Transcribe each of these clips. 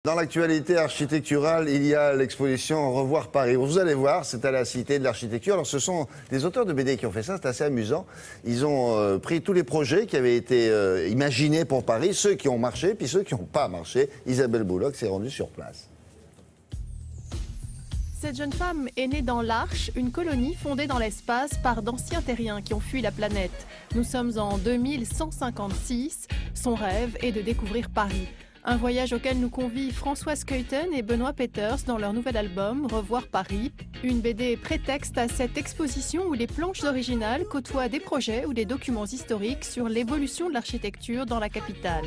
Dans l'actualité architecturale, il y a l'exposition Revoir Paris. Vous allez voir, c'est à la Cité de l'Architecture. Alors, ce sont des auteurs de BD qui ont fait ça, c'est assez amusant. Ils ont pris tous les projets qui avaient été imaginés pour Paris, ceux qui ont marché, puis ceux qui n'ont pas marché. Isabelle Bouloc s'est rendue sur place. Cette jeune femme est née dans l'Arche, une colonie fondée dans l'espace par d'anciens terriens qui ont fui la planète. Nous sommes en 2156. Son rêve est de découvrir Paris. Un voyage auquel nous convient Françoise Keuten et Benoît Peters dans leur nouvel album Revoir Paris. Une BD prétexte à cette exposition où les planches originales côtoient des projets ou des documents historiques sur l'évolution de l'architecture dans la capitale.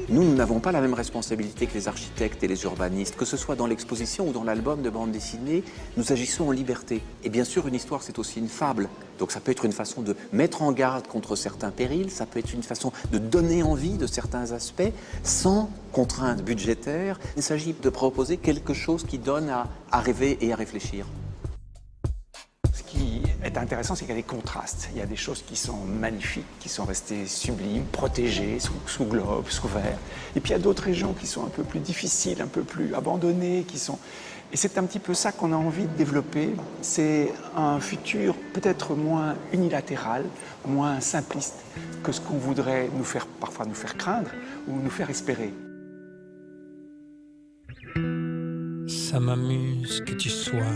Nous n'avons pas la même responsabilité que les architectes et les urbanistes. Que ce soit dans l'exposition ou dans l'album de bande dessinée, nous agissons en liberté. Et bien sûr, une histoire, c'est aussi une fable. Donc ça peut être une façon de mettre en garde contre certains périls, ça peut être une façon de donner envie de certains aspects, sans contrainte budgétaire. Il s'agit de proposer quelque chose qui donne à rêver et à réfléchir. Ce qui est intéressant, c'est qu'il y a des contrastes. Il y a des choses qui sont magnifiques, qui sont restées sublimes, protégées, sous globe, sous verre. Et puis il y a d'autres régions qui sont un peu plus difficiles, un peu plus abandonnées, Et c'est un petit peu ça qu'on a envie de développer. C'est un futur peut-être moins unilatéral, moins simpliste que ce qu'on voudrait parfois nous faire craindre ou nous faire espérer. Ça m'amuse que tu sois,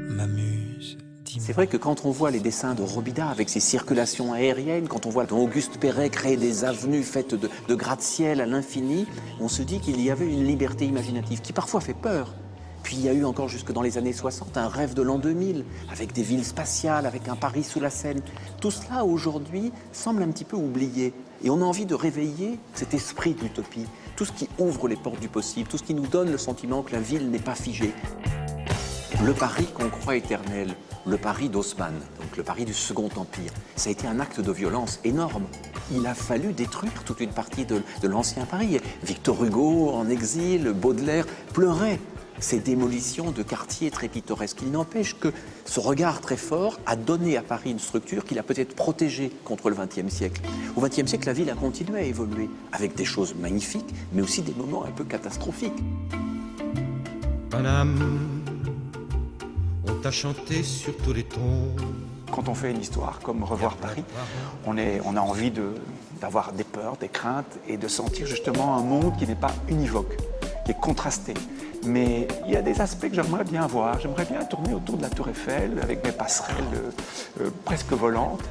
m'amuse. C'est vrai que quand on voit les dessins de Robida avec ses circulations aériennes, quand on voit Auguste Perret créer des avenues faites de gratte-ciel à l'infini, on se dit qu'il y avait une liberté imaginative qui parfois fait peur. Puis il y a eu encore jusque dans les années 60 un rêve de l'an 2000, avec des villes spatiales, avec un Paris sous la Seine. Tout cela aujourd'hui semble un petit peu oublié. Et on a envie de réveiller cet esprit d'utopie, tout ce qui ouvre les portes du possible, tout ce qui nous donne le sentiment que la ville n'est pas figée. Le Paris qu'on croit éternel, le Paris d'Haussmann, donc le Paris du Second Empire, ça a été un acte de violence énorme. Il a fallu détruire toute une partie de l'ancien Paris. Victor Hugo, en exil, Baudelaire, pleurait ces démolitions de quartiers très pittoresques. Il n'empêche que ce regard très fort a donné à Paris une structure qu'il a peut-être protégée contre le XXe siècle. Au XXe siècle, la ville a continué à évoluer, avec des choses magnifiques, mais aussi des moments un peu catastrophique. Madame, on t'a chanté sur tous les tons. Quand on fait une histoire comme Revoir Paris, on a envie d'avoir des peurs, des craintes et de sentir justement un monde qui n'est pas univoque, qui est contrasté. Mais il y a des aspects que j'aimerais bien voir. J'aimerais bien tourner autour de la Tour Eiffel avec mes passerelles presque volantes.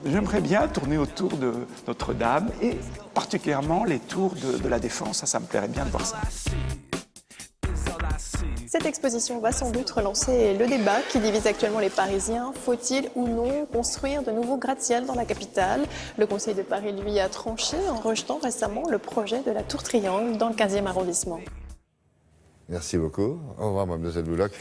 J'aimerais bien tourner autour de Notre-Dame et particulièrement les tours de la Défense. Ça me plairait bien de voir ça. Cette exposition va sans doute relancer le débat qui divise actuellement les Parisiens. Faut-il ou non construire de nouveaux gratte-ciel dans la capitale? Le Conseil de Paris, lui, a tranché en rejetant récemment le projet de la Tour Triangle dans le 15e arrondissement. Merci beaucoup. Au revoir, mademoiselle Bouloc.